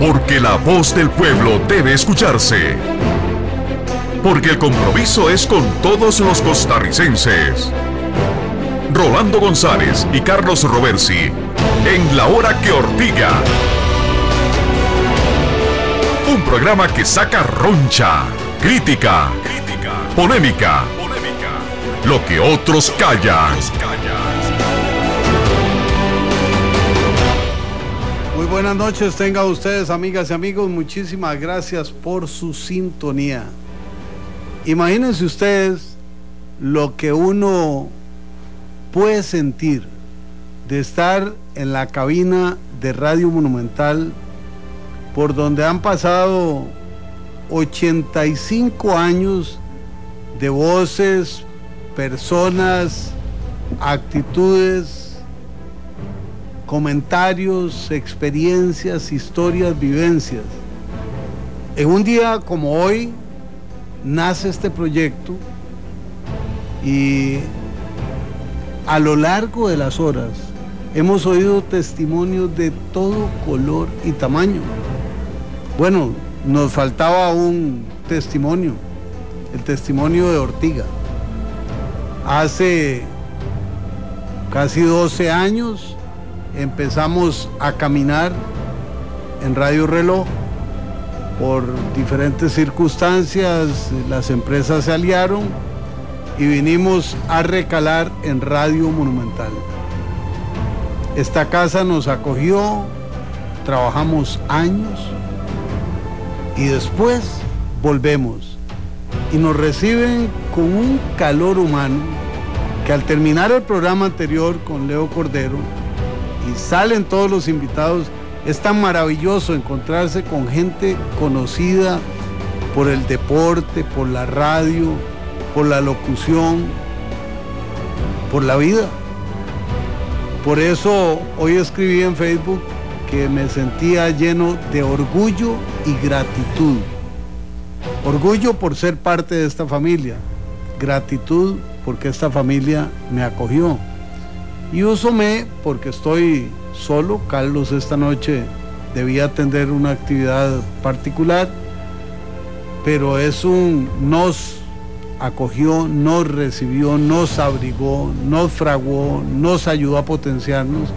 Porque la voz del pueblo debe escucharse. Porque el compromiso es con todos los costarricenses. Rolando González y Carlos Roversi en La Hora que Ortiga. Un programa que saca roncha, crítica, polémica, lo que otros callan. Muy buenas noches, tengan ustedes, amigas y amigos. Muchísimas gracias por su sintonía. Imagínense ustedes lo que uno puede sentir de estar en la cabina de Radio Monumental, por donde han pasado 85 años de voces, personas, actitudes, comentarios, experiencias, historias, vivencias. En un día como hoy nace este proyecto y a lo largo de las horas hemos oído testimonios de todo color y tamaño. Bueno, nos faltaba un testimonio, el testimonio de Ortiga. Hace casi 12 años empezamos a caminar en Radio Reloj. Por diferentes circunstancias, las empresas se aliaron y vinimos a recalar en Radio Monumental. Esta casa nos acogió, trabajamos años y después volvemos y nos reciben con un calor humano que al terminar el programa anterior con Leo Cordero y salen todos los invitados, es tan maravilloso encontrarse con gente conocida por el deporte, por la radio, por la locución, por la vida. Por eso hoy escribí en Facebook que me sentía lleno de orgullo y gratitud. Orgullo por ser parte de esta familia, gratitud porque esta familia me acogió. Y uso me porque estoy solo. Carlos esta noche debía atender una actividad particular, pero nos acogió, nos recibió, nos abrigó, nos fraguó, nos ayudó a potenciarnos.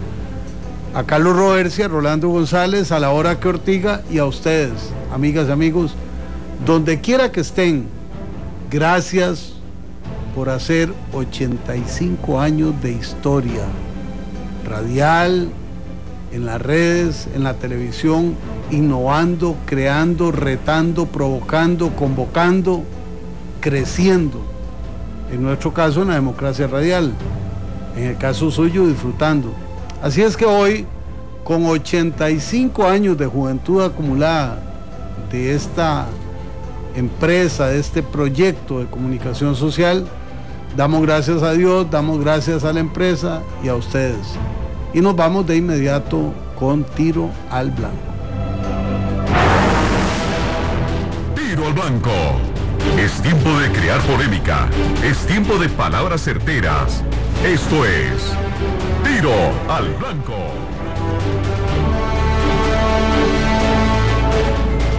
A Carlos Roversi, a Rolando González, a La Hora que Ortiga y a ustedes, amigas y amigos, donde quiera que estén, gracias por hacer 85 años de historia radial, en las redes, en la televisión, innovando, creando, retando, provocando, convocando, creciendo. En nuestro caso, en la democracia radial. En el caso suyo, disfrutando. Así es que hoy, con 85 años de juventud acumulada de esta empresa, de este proyecto de comunicación social, damos gracias a Dios, damos gracias a la empresa y a ustedes. Y nos vamos de inmediato con Tiro al Blanco. Tiro al Blanco. Es tiempo de crear polémica. Es tiempo de palabras certeras. Esto es Tiro al Blanco.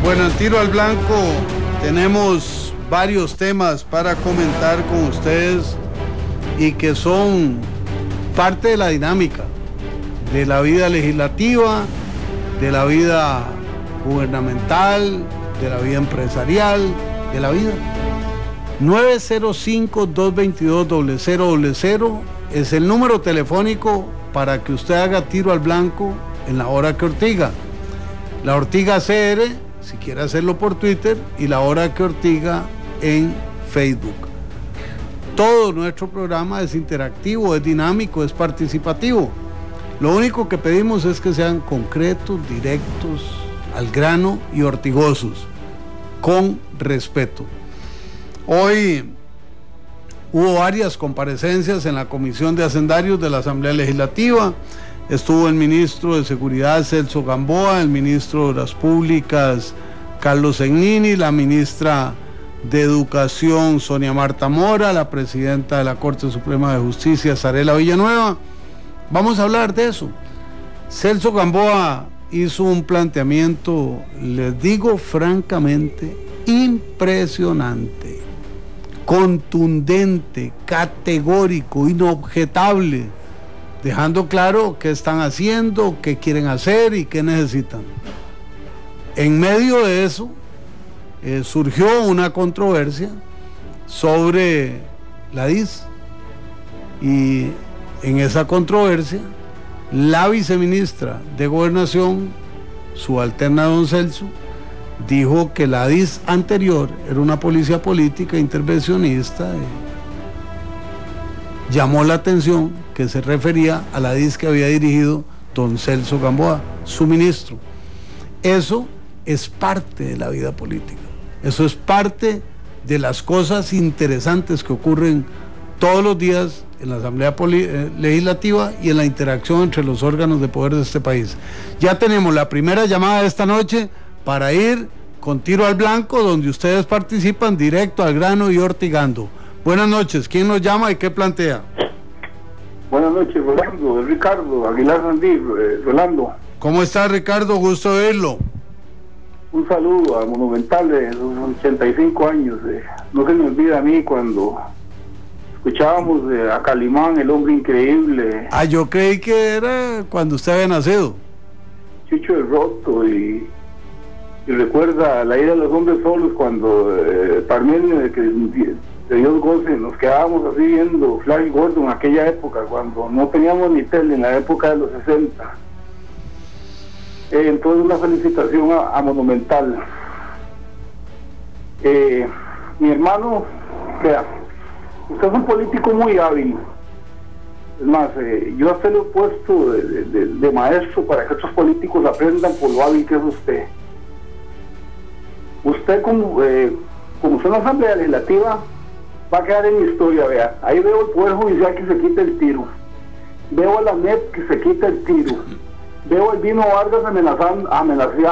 Bueno, en Tiro al Blanco tenemos varios temas para comentar con ustedes y que son parte de la dinámica de la vida legislativa, de la vida gubernamental, de la vida empresarial, de la vida. 905-222-0000 es el número telefónico para que usted haga Tiro al Blanco en La Hora que Ortiga. La Ortiga CR, si quiere hacerlo por Twitter, y La Hora que Ortiga en Facebook. Todo nuestro programa es interactivo, es dinámico, es participativo. Lo único que pedimos es que sean concretos, directos, al grano y ortigosos, con respeto. Hoy hubo varias comparecencias en la Comisión de Hacendarios de la Asamblea Legislativa. Estuvo el ministro de Seguridad, Celso Gamboa, el ministro de Obras Públicas, Carlos Zegnini, la ministra de Educación, Sonia Marta Mora, la presidenta de la Corte Suprema de Justicia, Zarela Villanueva. Vamos a hablar de eso. Celso Gamboa hizo un planteamiento, les digo francamente, impresionante, contundente, categórico, inobjetable, dejando claro qué están haciendo, qué quieren hacer y qué necesitan. En medio de eso surgió una controversia sobre la DIS, y en esa controversia la viceministra de Gobernación, subalterna don Celso, dijo que la DIS anterior era una policía política intervencionista. Llamó la atención que se refería a la DIS que había dirigido don Celso Gamboa, su ministro. Eso es parte de la vida política, eso es parte de las cosas interesantes que ocurren todos los días en la Asamblea Legislativa y en la interacción entre los órganos de poder de este país. Ya tenemos la primera llamada de esta noche para ir con tiro al blanco, donde ustedes participan directo al grano y ortigando. Buenas noches, ¿quién nos llama y qué plantea? Buenas noches, Rolando, Ricardo Aguilar Randí, Rolando. ¿Cómo está, Ricardo? Gusto de verlo. Un saludo a Monumental de los 85 años. No se me olvida a mí cuando escuchábamos a Calimán, el hombre increíble. Ah, yo creí que era cuando usted había nacido. Chucho el Roto, y recuerda la ida de los hombres solos cuando Parmenio de Dios goce, nos quedábamos así viendo Flash Gordon en aquella época, cuando no teníamos ni tele, en la época de los 60. Entonces una felicitación a Monumental. Mi hermano, vea, usted es un político muy hábil. Es más, yo hasta lo he puesto de maestro para que otros políticos aprendan por lo hábil que es usted. Usted como usted en la Asamblea Legislativa va a quedar en la historia, vea. Ahí veo el Poder Judicial que se quita el tiro. Veo a la NEP que se quita el tiro. Veo al Dino Vargas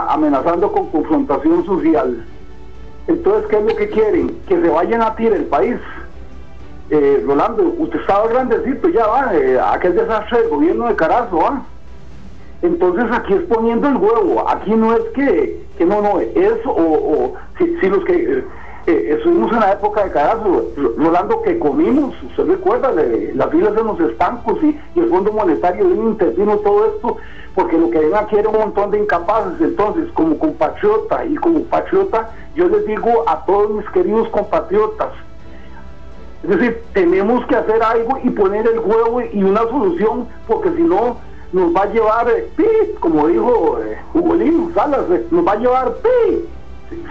amenazando con confrontación social. Entonces, ¿qué es lo que quieren? Que se vayan a tirar el país. Rolando, usted estaba grandecito ya, va, aquel desastre del gobierno de Carazo, va. Entonces aquí es poniendo el huevo, aquí no es que no, es si los que estuvimos en la época de Carazo, Rolando, que comimos, usted recuerda, las filas en los estancos y el Fondo Monetario intervino todo esto, porque lo que ven aquí era un montón de incapaces. Entonces, como compatriota y como patriota, yo les digo a todos mis queridos compatriotas, es decir, tenemos que hacer algo y poner el huevo y una solución, porque si no, nos va a llevar como dijo Ugolín Salas, nos va a llevar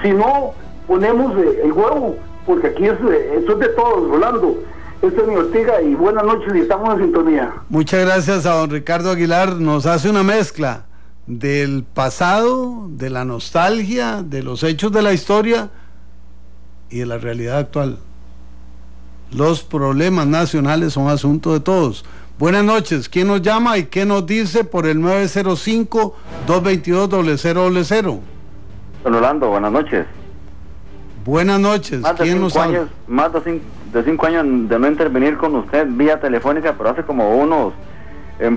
si no ponemos el huevo, porque aquí esto es de todos, Rolando. Este es mi Ortiga y buenas noches y estamos en sintonía. Muchas gracias a don Ricardo Aguilar. Nos hace una mezcla del pasado, de la nostalgia, de los hechos de la historia y de la realidad actual. Los problemas nacionales son asunto de todos. Buenas noches, ¿quién nos llama y qué nos dice por el 905-222-0000? Don Rolando, buenas noches. Buenas noches, ¿quién nos habla? Más de 5 años de no intervenir con usted vía telefónica, pero hace como un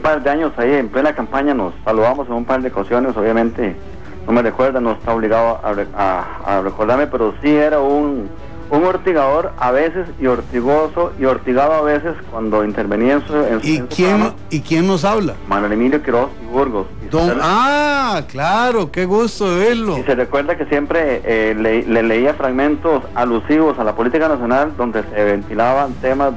par de años ahí en plena campaña nos saludamos en un par de ocasiones. Obviamente no me recuerda, no está obligado a recordarme, pero sí era un ortigador a veces y ortigoso y ortigado a veces cuando intervenía en su programa. ¿Y quién nos habla? Manuel Emilio Quiroz y Burgos. Claro, qué gusto de verlo. Y se recuerda que siempre le leía fragmentos alusivos a la política nacional, donde se ventilaban temas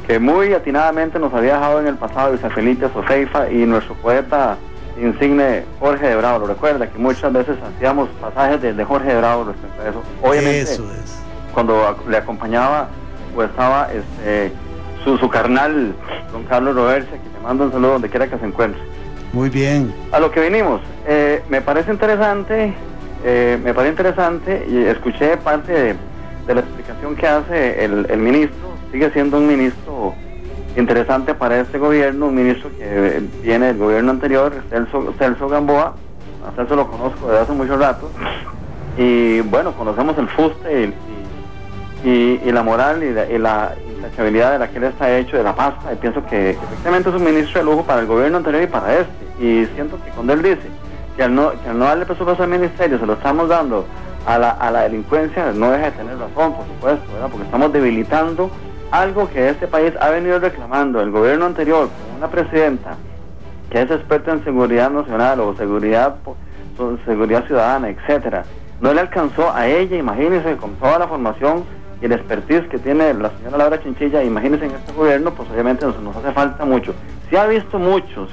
que muy atinadamente nos había dejado en el pasado Luis Felipe Soseifa y nuestro poeta insigne Jorge de Bravo. Lo recuerda que muchas veces hacíamos pasajes de Jorge de Bravo respecto a eso. Obviamente, eso es. Cuando le acompañaba o estaba su carnal don Carlos Robercia, que le mando un saludo donde quiera que se encuentre. Muy bien. A lo que vinimos, me parece interesante y escuché parte de la explicación que hace el ministro. Sigue siendo un ministro interesante para este gobierno, un ministro que viene del gobierno anterior, Celso Gamboa. A Celso lo conozco desde hace mucho rato y bueno, conocemos el fuste y la moral y la intachabilidad de la que él está hecho, de la pasta, y pienso que efectivamente es un ministro de lujo para el gobierno anterior y para este. Y siento que cuando él dice que al no darle presupuesto al ministerio, se lo estamos dando a la delincuencia, no deja de tener razón, por supuesto, ¿verdad? Porque estamos debilitando algo que este país ha venido reclamando. El gobierno anterior, con una presidenta que es experta en seguridad nacional o seguridad ciudadana, etcétera, no le alcanzó a ella. Imagínense, con toda la formación y el expertise que tiene la señora Laura Chinchilla, imagínense en este gobierno, pues obviamente nos hace falta mucho. Se ha visto mucho,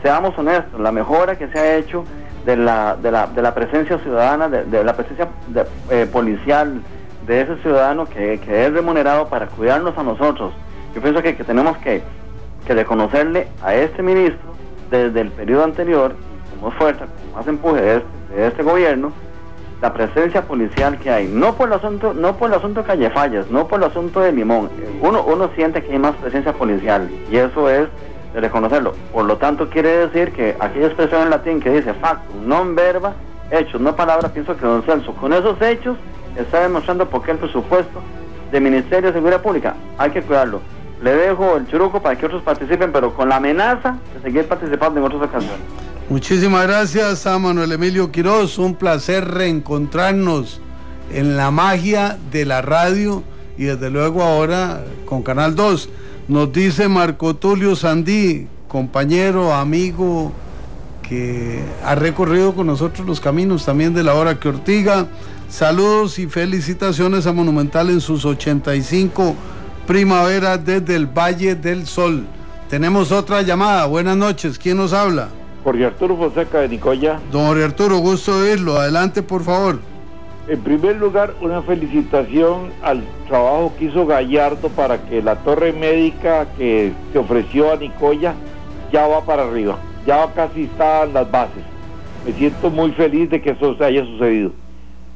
seamos honestos, la mejora que se ha hecho de la presencia ciudadana, de la presencia policial, de ese ciudadano que es remunerado para cuidarnos a nosotros. Yo pienso que tenemos que reconocerle a este ministro desde el periodo anterior, con más fuerza, con más empuje de este gobierno, la presencia policial que hay, no por el asunto Callefallas, no por el asunto de Limón. Uno siente que hay más presencia policial, y eso es de reconocerlo. Por lo tanto, quiere decir que aquella expresión en latín que dice factum non verba, hechos, no palabra, pienso que don Celso, con esos hechos, está demostrando por qué el presupuesto del Ministerio de Seguridad Pública hay que cuidarlo. Le dejo el churuco para que otros participen, pero con la amenaza de seguir participando en otras ocasiones. Muchísimas gracias a Manuel Emilio Quiroz, un placer reencontrarnos en la magia de la radio y desde luego ahora con Canal 2. Nos dice Marco Tulio Sandí, compañero, amigo, que ha recorrido con nosotros los caminos también de la hora que Ortiga. Saludos y felicitaciones a Monumental en sus 85 primaveras desde el Valle del Sol. Tenemos otra llamada. Buenas noches, ¿quién nos habla? Jorge Arturo Fonseca de Nicoya. Don Jorge Arturo, gusto de oírlo. Adelante, por favor. En primer lugar, una felicitación al trabajo que hizo Gallardo para que la torre médica que se ofreció a Nicoya ya va para arriba. Ya casi están las bases. Me siento muy feliz de que eso haya sucedido.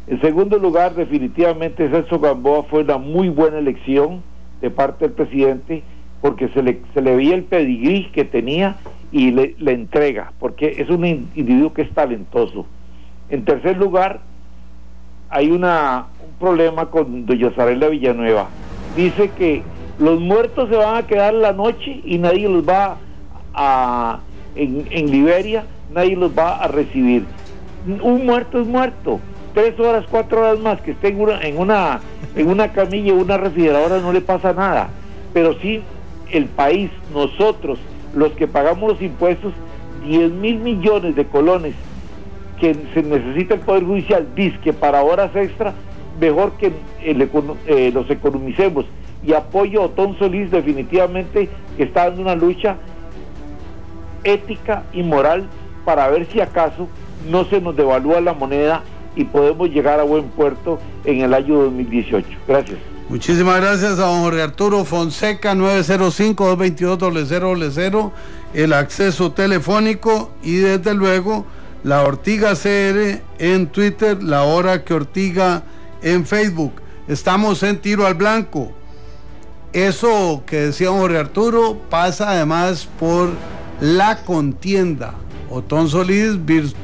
En segundo lugar, definitivamente Celso Gamboa fue una muy buena elección de parte del presidente, porque se le veía el pedigrí que tenía y le entrega, porque es un individuo que es talentoso. En tercer lugar, hay un problema con doña Sarela Villanueva. Dice que los muertos se van a quedar la noche y nadie los va en Liberia, nadie los va a recibir. Un muerto es muerto. 3 horas, 4 horas más que esté en una camilla, una refrigeradora, no le pasa nada. Pero sí, el país, nosotros, los que pagamos los impuestos, 10.000 millones de colones que se necesita el Poder Judicial, dizque para horas extra, mejor que los economicemos. Y apoyo a Otón Solís, definitivamente, que está dando una lucha ética y moral para ver si acaso no se nos devalúa la moneda y podemos llegar a buen puerto en el año 2018. Gracias. Muchísimas gracias a don Jorge Arturo Fonseca. 905-222-0000, el acceso telefónico, y desde luego la Ortiga CR en Twitter, la hora que Ortiga en Facebook. Estamos en Tiro al Blanco. Eso que decía don Jorge Arturo pasa además por la contienda Otón Solís,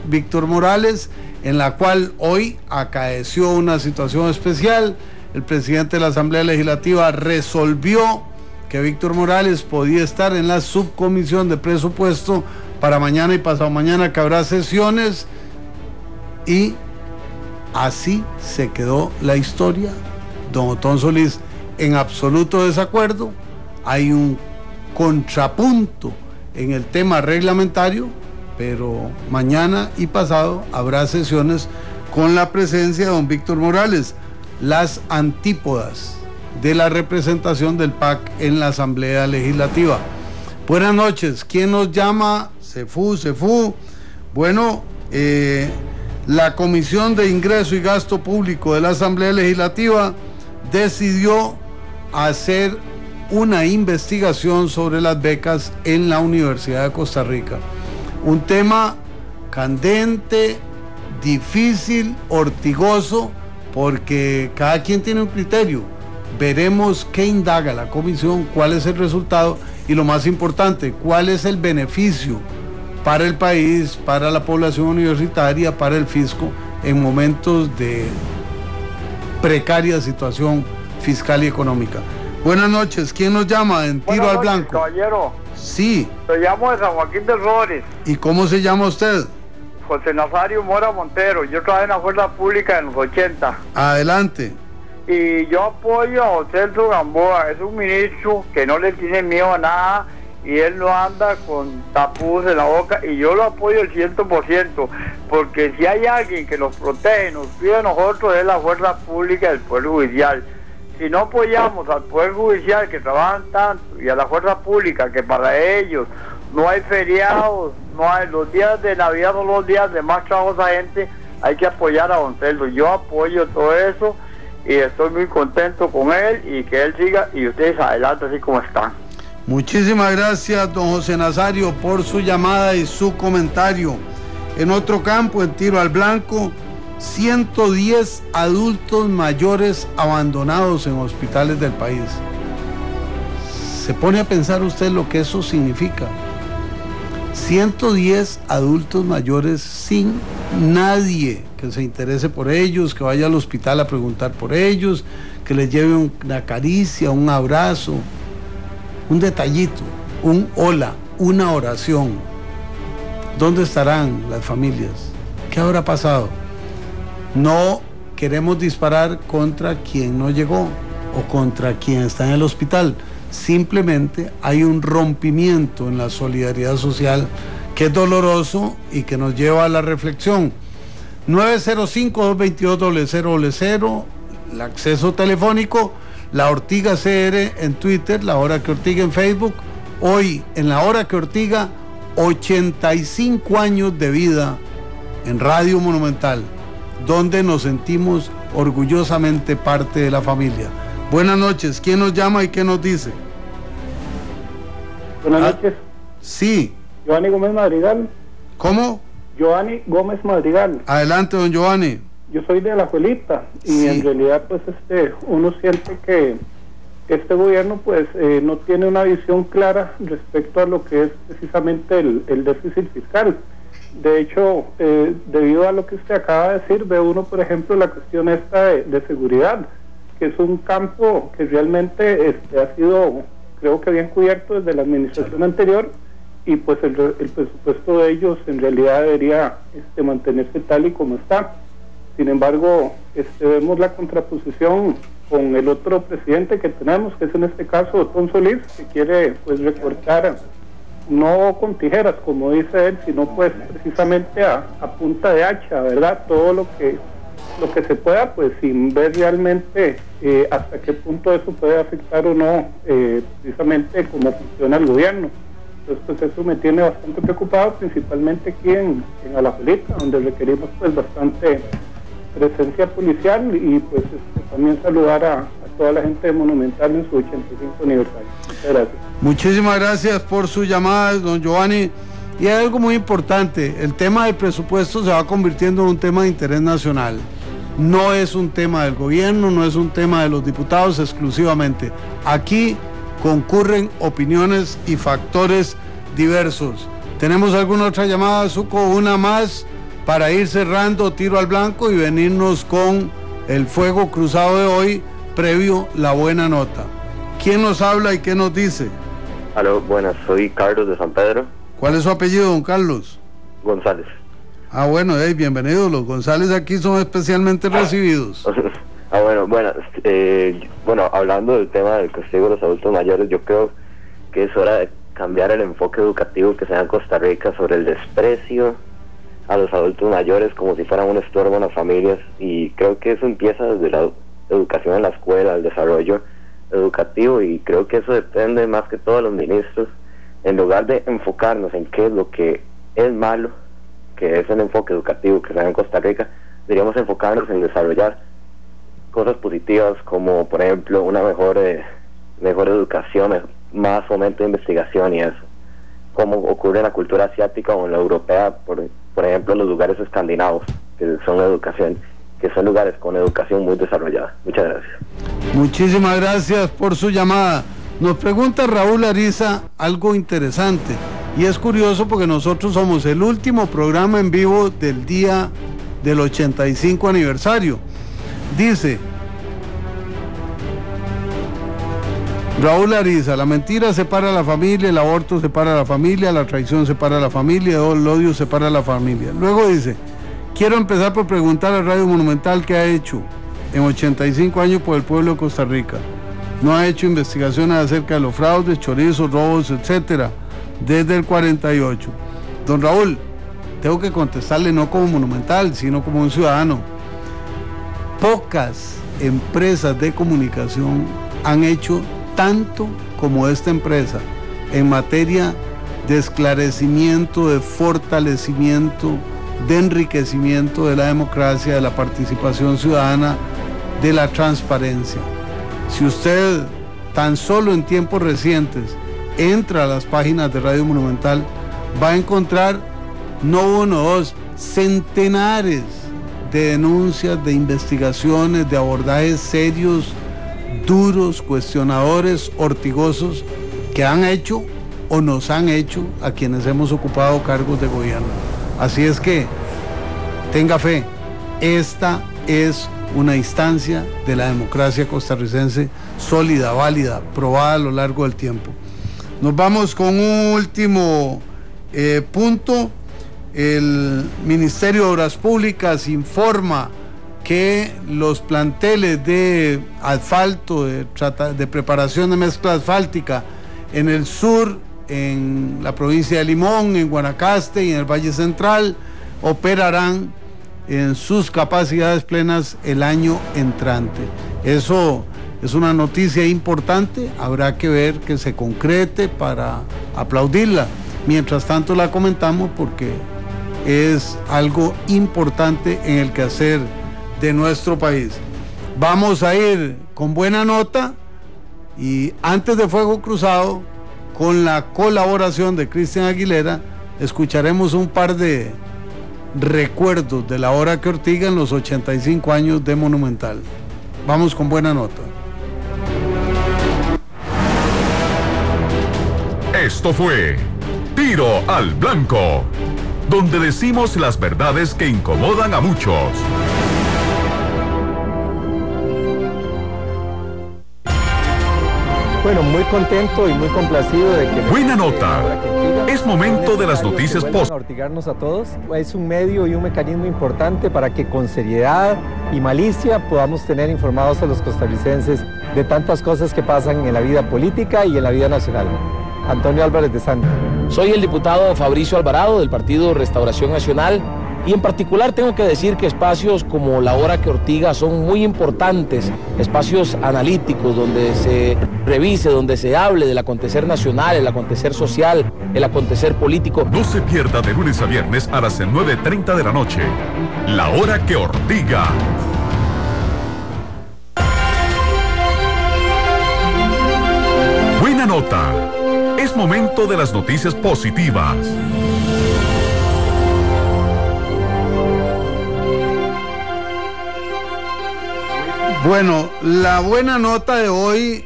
Víctor Morales, en la cual hoy acaeció una situación especial. El presidente de la Asamblea Legislativa resolvió que Víctor Morales podía estar en la subcomisión de presupuesto para mañana y pasado mañana, que habrá sesiones, y así se quedó la historia. Don Otón Solís en absoluto desacuerdo. Hay un contrapunto en el tema reglamentario, pero mañana y pasado habrá sesiones con la presencia de don Víctor Morales, las antípodas de la representación del PAC en la Asamblea Legislativa. Buenas noches, ¿quién nos llama? Cefú. Bueno, la Comisión de Ingreso y Gasto Público de la Asamblea Legislativa decidió hacer una investigación sobre las becas en la Universidad de Costa Rica. Un tema candente, difícil, ortigoso, porque cada quien tiene un criterio. Veremos qué indaga la comisión, cuál es el resultado y, lo más importante, cuál es el beneficio para el país, para la población universitaria, para el fisco en momentos de precaria situación fiscal y económica. Buenas noches, ¿quién nos llama en Tiro al Blanco? Caballero. Sí. Lo llamo de San Joaquín de Rodríguez. ¿Y cómo se llama usted? José Nazario Mora Montero. Yo trabajé en la fuerza pública en los 80. Adelante. Y yo apoyo a José Celso Gamboa. Es un ministro que no le tiene miedo a nada y él no anda con tapujos en la boca, y yo lo apoyo al 100%, porque si hay alguien que nos protege, nos cuide a nosotros, es la fuerza pública del Poder Judicial. Si no apoyamos al Poder Judicial, que trabajan tanto, y a la fuerza pública, que para ellos no hay feriados, no hay, los días de Navidad son los días de más trabajo a esa gente, hay que apoyar a don Celso. Yo apoyo todo eso y estoy muy contento con él, y que él siga y ustedes adelante así como están. Muchísimas gracias, don José Nazario, por su llamada y su comentario. En otro campo, en tiro al blanco, 110 adultos mayores abandonados en hospitales del país. ¿Se pone a pensar usted lo que eso significa? 110 adultos mayores sin nadie que se interese por ellos, que vaya al hospital a preguntar por ellos, que les lleve una caricia, un abrazo, un detallito, un hola, una oración. ¿Dónde estarán las familias? ¿Qué habrá pasado? No queremos disparar contra quien no llegó o contra quien está en el hospital. Simplemente hay un rompimiento en la solidaridad social que es doloroso y que nos lleva a la reflexión. 905-222-0000, el acceso telefónico, La Ortiga CR en Twitter, La Hora que Ortiga en Facebook. Hoy, en La Hora que Ortiga, 85 años de vida en Radio Monumental, donde nos sentimos orgullosamente parte de la familia. Buenas noches, ¿quién nos llama y qué nos dice? Buenas noches. Sí. Giovanni Gómez Madrigal. ¿Cómo? Giovanni Gómez Madrigal. Adelante, don Giovanni. Yo soy de La Juelita y sí, en realidad pues uno siente que este gobierno pues no tiene una visión clara respecto a lo que es precisamente el déficit fiscal. De hecho, debido a lo que usted acaba de decir, ve uno por ejemplo la cuestión esta de seguridad, que es un campo que realmente ha sido, creo que bien cubierto desde la administración anterior, y pues el presupuesto de ellos en realidad debería mantenerse tal y como está. Sin embargo, vemos la contraposición con el otro presidente que tenemos, que es en este caso Otón Solís, que quiere pues recortar, no con tijeras como dice él, sino pues precisamente a punta de hacha, ¿verdad? Todo lo que se pueda, pues sin ver realmente hasta qué punto eso puede afectar o no precisamente cómo funciona el gobierno. Entonces pues eso me tiene bastante preocupado, principalmente aquí en Alajuelita, donde requerimos pues bastante presencia policial, y pues también saludar a toda la gente de Monumental en su 85 aniversario. Muchas gracias. Muchísimas gracias por su llamada, don Giovanni. Y hay algo muy importante, el tema del presupuesto se va convirtiendo en un tema de interés nacional. No es un tema del gobierno, no es un tema de los diputados exclusivamente. Aquí concurren opiniones y factores diversos. ¿Tenemos alguna otra llamada, Zuko? Una más para ir cerrando tiro al blanco y venirnos con el fuego cruzado de hoy, previo la buena nota. ¿Quién nos habla y qué nos dice? Aló, buenas, soy Carlos de San Pedro. ¿Cuál es su apellido, don Carlos? González. Ah, bueno, bienvenidos. Los González aquí son especialmente recibidos. Bueno, hablando del tema del castigo de los adultos mayores, yo creo que es hora de cambiar el enfoque educativo que se da en Costa Rica sobre el desprecio a los adultos mayores como si fueran un estorbo en las familias, y creo que eso empieza desde la educación en la escuela, el desarrollo educativo, y creo que eso depende más que todo de los ministros. En lugar de enfocarnos en qué es lo que es malo, que es el enfoque educativo que se da en Costa Rica, deberíamos enfocarnos en desarrollar cosas positivas como por ejemplo una mejor educación, más fomento de investigación y eso, como ocurre en la cultura asiática o en la europea, por ejemplo en los lugares escandinavos, que son lugares con educación muy desarrollada. Muchas gracias. Muchísimas gracias por su llamada. Nos pregunta Raúl Ariza algo interesante, y es curioso porque nosotros somos el último programa en vivo del día del 85 aniversario. Dice: Raúl Ariza, la mentira separa a la familia, el aborto separa a la familia, la traición separa a la familia, el odio separa a la familia. Luego dice, quiero empezar por preguntar a Radio Monumental qué ha hecho en 85 años por el pueblo de Costa Rica. No ha hecho investigaciones acerca de los fraudes, chorizos, robos, etcétera, desde el 48. Don Raúl, tengo que contestarle no como Monumental, sino como un ciudadano. Pocas empresas de comunicación han hecho tanto como esta empresa en materia de esclarecimiento, de fortalecimiento, de enriquecimiento de la democracia, de la participación ciudadana, de la transparencia. Si usted tan solo en tiempos recientes entra a las páginas de Radio Monumental, va a encontrar no uno, dos, centenares de denuncias, de investigaciones, de abordajes serios, duros, cuestionadores, ortigosos, que han hecho o nos han hecho a quienes hemos ocupado cargos de gobierno. Así es que tenga fe, esta es una instancia de la democracia costarricense sólida, válida, probada a lo largo del tiempo. Nos vamos con un último punto. El Ministerio de Obras Públicas informa que los planteles de asfalto, de preparación de mezcla asfáltica en el sur, en la provincia de Limón, en Guanacaste y en el Valle Central, operarán en sus capacidades plenas el año entrante. Eso es una noticia importante, habrá que ver que se concrete para aplaudirla. Mientras tanto la comentamos porque es algo importante en el quehacer de nuestro país. Vamos a ir con buena nota y antes de Fuego Cruzado, con la colaboración de Cristian Aguilera, escucharemos un par de recuerdos de la hora que Ortiga en los 85 años de Monumental. Vamos con buena nota. Esto fue Tiro al Blanco, donde decimos las verdades que incomodan a muchos. Bueno, muy contento y muy complacido de que... Buena nota. Es momento de las noticias post. A todos. Es un medio y un mecanismo importante para que con seriedad y malicia podamos tener informados a los costarricenses de tantas cosas que pasan en la vida política y en la vida nacional. Antonio Álvarez de Santa. Soy el diputado Fabricio Alvarado del Partido Restauración Nacional y en particular tengo que decir que espacios como La Hora que Ortiga son muy importantes, espacios analíticos donde se revise, donde se hable del acontecer nacional, el acontecer social, el acontecer político. No se pierda de lunes a viernes a las 9:30 de la noche. La Hora que Ortiga. Buena nota. Es momento de las noticias positivas. Bueno, la buena nota de hoy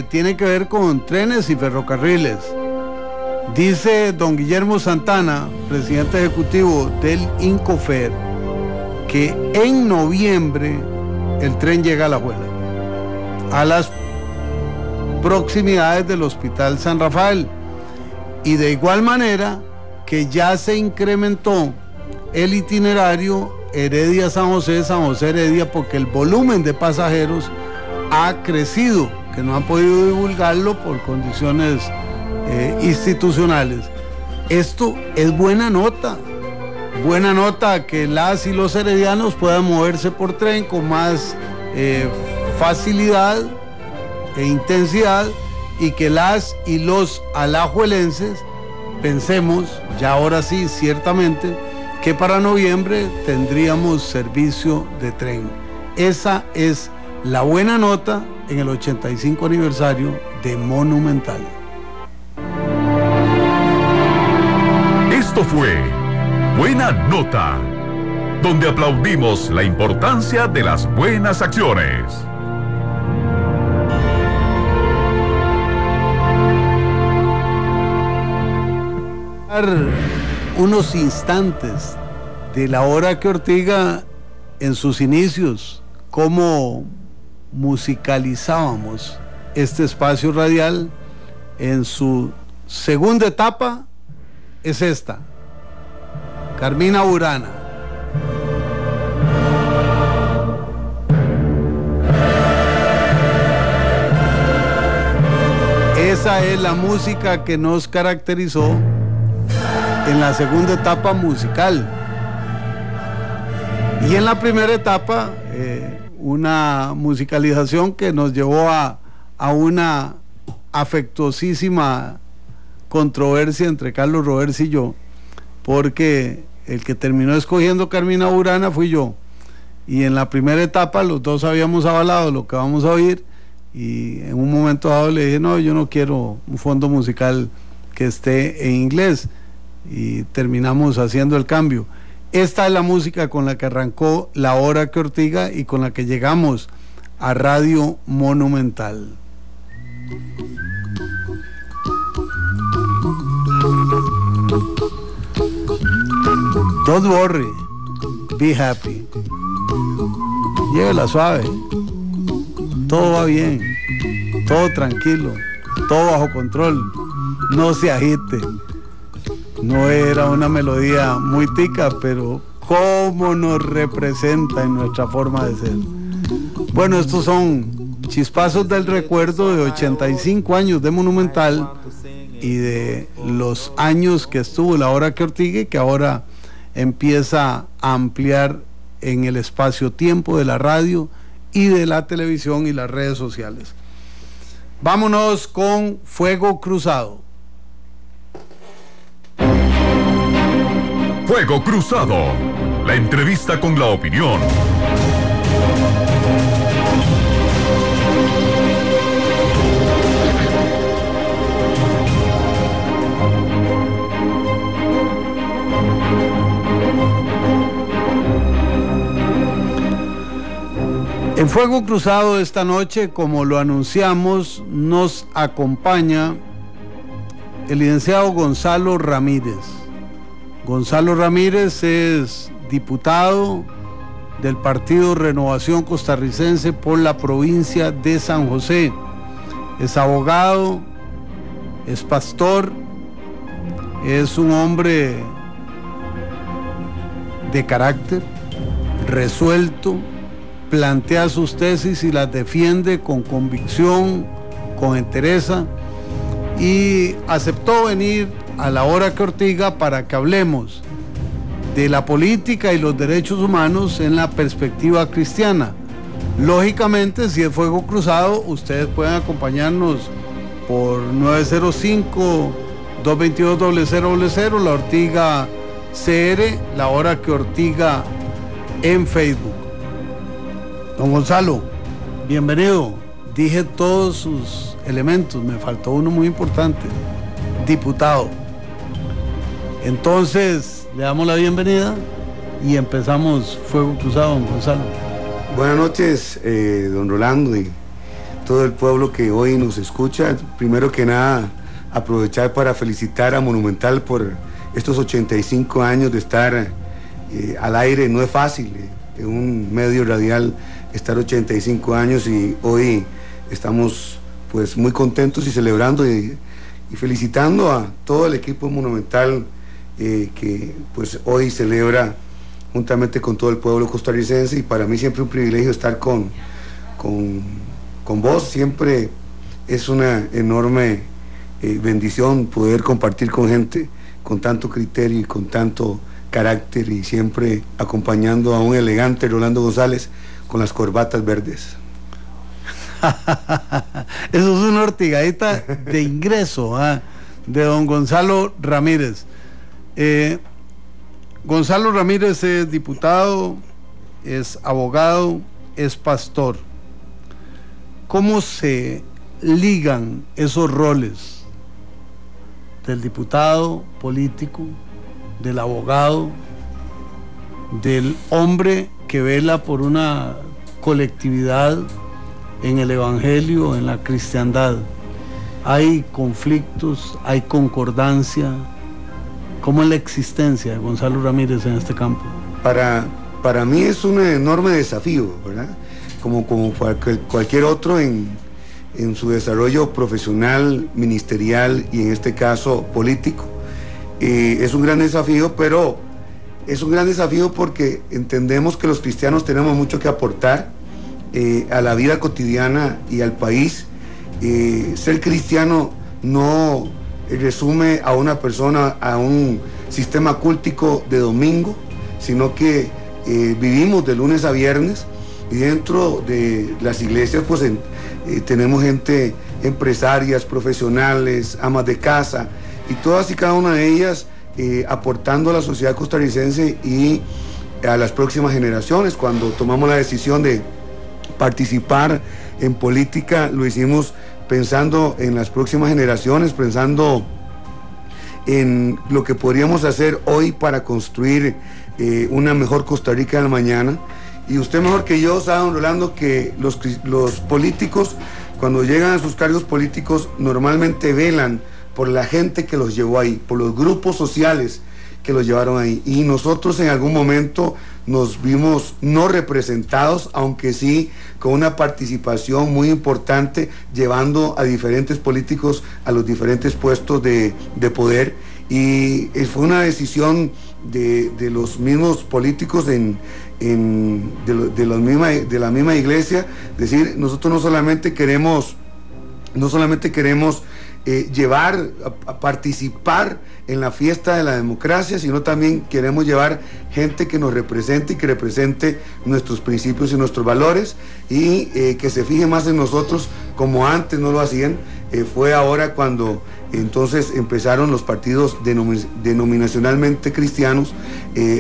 tiene que ver con trenes y ferrocarriles. Dice don Guillermo Santana, presidente ejecutivo del INCOFER, que en noviembre el tren llega a Alajuela, a las proximidades del Hospital San Rafael, y de igual manera que ya se incrementó el itinerario Heredia-San José, San José-Heredia, porque el volumen de pasajeros ha crecido, que no han podido divulgarlo por condiciones institucionales. Esto es buena nota que las y los heredianos puedan moverse por tren con más facilidad e intensidad, y que las y los alajuelenses pensemos, ya ahora sí, ciertamente, que para noviembre tendríamos servicio de tren. Esa es la buena nota en el 85 aniversario de Monumental. Esto fue Buena Nota, donde aplaudimos la importancia de las buenas acciones. Unos instantes de La Hora que Ortiga en sus inicios, cómo musicalizábamos este espacio radial en su segunda etapa es esta, Carmina Burana. Esa es la música que nos caracterizó en la segunda etapa musical. Y en la primera etapa, una musicalización que nos llevó a una afectuosísima controversia entre Carlos Roberts y yo, porque el que terminó escogiendo Carmina Burana fui yo. Y en la primera etapa los dos habíamos avalado lo que vamos a oír, y en un momento dado le dije, no, yo no quiero un fondo musical que esté en inglés, y terminamos haciendo el cambio. Esta es la música con la que arrancó La Hora que Ortiga y con la que llegamos a Radio Monumental. Don't worry, be happy. Llévela suave. Todo va bien, todo tranquilo, todo bajo control. No se agite. No era una melodía muy tica, pero cómo nos representa en nuestra forma de ser. Bueno, estos son chispazos del recuerdo de 85 años de Monumental y de los años que estuvo La Hora que Ortiga, y que ahora empieza a ampliar en el espacio-tiempo de la radio y de la televisión y las redes sociales. Vámonos con Fuego Cruzado. Fuego Cruzado, la entrevista con la opinión. En Fuego Cruzado esta noche, como lo anunciamos, nos acompaña el licenciado Gonzalo Ramírez. Gonzalo Ramírez es diputado del Partido Renovación Costarricense por la provincia de San José. Es abogado, es pastor, es un hombre de carácter, resuelto, plantea sus tesis y las defiende con convicción, con entereza, y aceptó venir a La Hora que Ortiga para que hablemos de la política y los derechos humanos en la perspectiva cristiana. Lógicamente, si es Fuego Cruzado, ustedes pueden acompañarnos por 905-222-0000, La Ortiga CR, La Hora que Ortiga en Facebook. Don Gonzalo, bienvenido. Dije todos sus elementos, me faltó uno muy importante: diputado. Entonces, le damos la bienvenida y empezamos Fuego Cruzado, don Gonzalo. Buenas noches, don Rolando y todo el pueblo que hoy nos escucha. Primero que nada, aprovechar para felicitar a Monumental por estos 85 años de estar al aire. No es fácil, en un medio radial, estar 85 años, y hoy estamos pues muy contentos y celebrando y felicitando a todo el equipo Monumental que pues hoy celebra juntamente con todo el pueblo costarricense, y para mí siempre un privilegio estar con vos. Siempre es una enorme bendición poder compartir con gente con tanto criterio y con tanto carácter, y siempre acompañando a un elegante Rolando González con las corbatas verdes. Eso es una ortigadita de ingreso de don Gonzalo Ramírez. Gonzalo Ramírez es diputado, es abogado, es pastor. ¿Cómo se ligan esos roles del diputado político, del abogado, del hombre que vela por una colectividad en el evangelio, en la cristiandad? ¿Hay conflictos, hay concordancia? ¿Cómo es la existencia de Gonzalo Ramírez en este campo? Para mí es un enorme desafío, ¿verdad? Como cualquier otro en en su desarrollo profesional, ministerial y en este caso político. Es un gran desafío, pero es un gran desafío porque entendemos que los cristianos tenemos mucho que aportar a la vida cotidiana y al país. Ser cristiano no resume a una persona a un sistema cultico de domingo, sino que vivimos de lunes a viernes, y dentro de las iglesias pues tenemos gente, empresarias, profesionales, amas de casa, y todas y cada una de ellas aportando a la sociedad costarricense y a las próximas generaciones. Cuando tomamos la decisión de participar en política, lo hicimos pensando en las próximas generaciones, pensando en lo que podríamos hacer hoy para construir una mejor Costa Rica del mañana. Y usted mejor que yo sabe, don Rolando, que los políticos, cuando llegan a sus cargos políticos, normalmente velan por la gente que los llevó ahí, por los grupos sociales que los llevaron ahí. Y nosotros en algún momento nos vimos no representados, aunque sí con una participación muy importante, llevando a diferentes políticos a los diferentes puestos de poder. Y fue una decisión de los mismos políticos de la misma iglesia, decir, nosotros no solamente queremos llevar a participar en la fiesta de la democracia, sino también queremos llevar gente que nos represente y que represente nuestros principios y nuestros valores, y que se fije más en nosotros como antes no lo hacían. Fue ahora cuando entonces empezaron los partidos denominacionalmente cristianos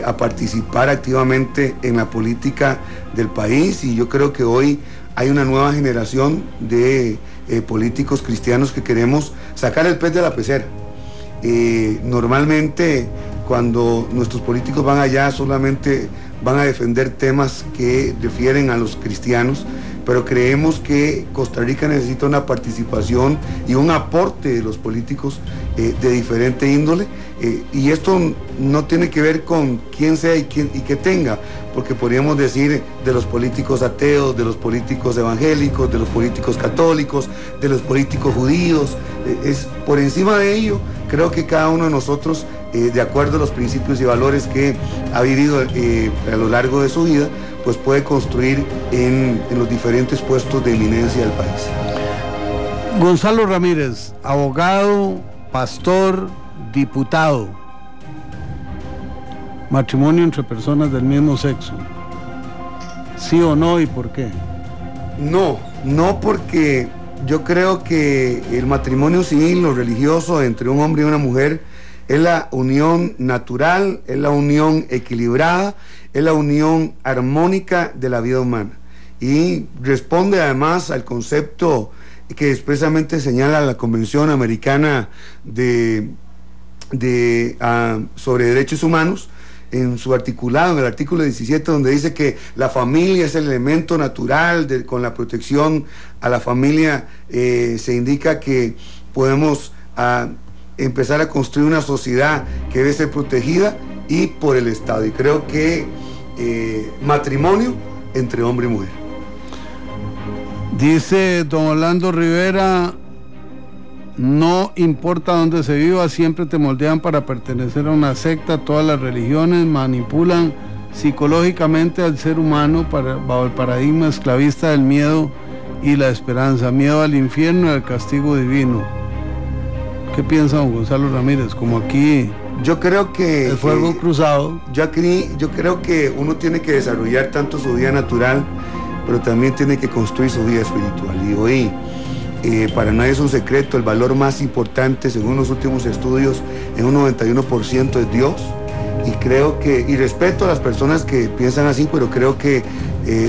a participar activamente en la política del país, y yo creo que hoy hay una nueva generación de políticos cristianos que queremos sacar el pez de la pecera. Normalmente cuando nuestros políticos van allá solamente van a defender temas que refieren a los cristianos, pero creemos que Costa Rica necesita una participación y un aporte de los políticos de diferente índole, y esto no tiene que ver con quién sea y qué tenga, porque podríamos decir de los políticos ateos, de los políticos evangélicos, de los políticos católicos, de los políticos judíos. Es por encima de ello, creo que cada uno de nosotros, de acuerdo a los principios y valores que ha vivido a lo largo de su vida, pues puede construir en los diferentes puestos de eminencia del país. Gonzalo Ramírez, abogado, pastor, diputado. Matrimonio entre personas del mismo sexo. ¿Sí o no, y por qué? No porque yo creo que el matrimonio civil, lo religioso entre un hombre y una mujer, es la unión natural, es la unión equilibrada, es la unión armónica de la vida humana, y responde además al concepto que expresamente señala la Convención Americana sobre Derechos Humanos, en su articulado, en el artículo 17, donde dice que la familia es el elemento natural, con la protección a la familia se indica que podemos empezar a construir una sociedad que debe ser protegida y por el Estado, y creo que matrimonio entre hombre y mujer. Dice don Orlando Rivera, no importa dónde se viva, siempre te moldean para pertenecer a una secta. Todas las religiones manipulan psicológicamente al ser humano bajo el paradigma esclavista del miedo y la esperanza, miedo al infierno y al castigo divino. ¿Qué piensa don Gonzalo Ramírez? Como aquí yo creo que el fuego cruzado. Yo creo que uno tiene que desarrollar tanto su vida natural, pero también tiene que construir su vida espiritual. Y hoy para nadie es un secreto, el valor más importante según los últimos estudios en un 91% es Dios, y respeto a las personas que piensan así, pero creo que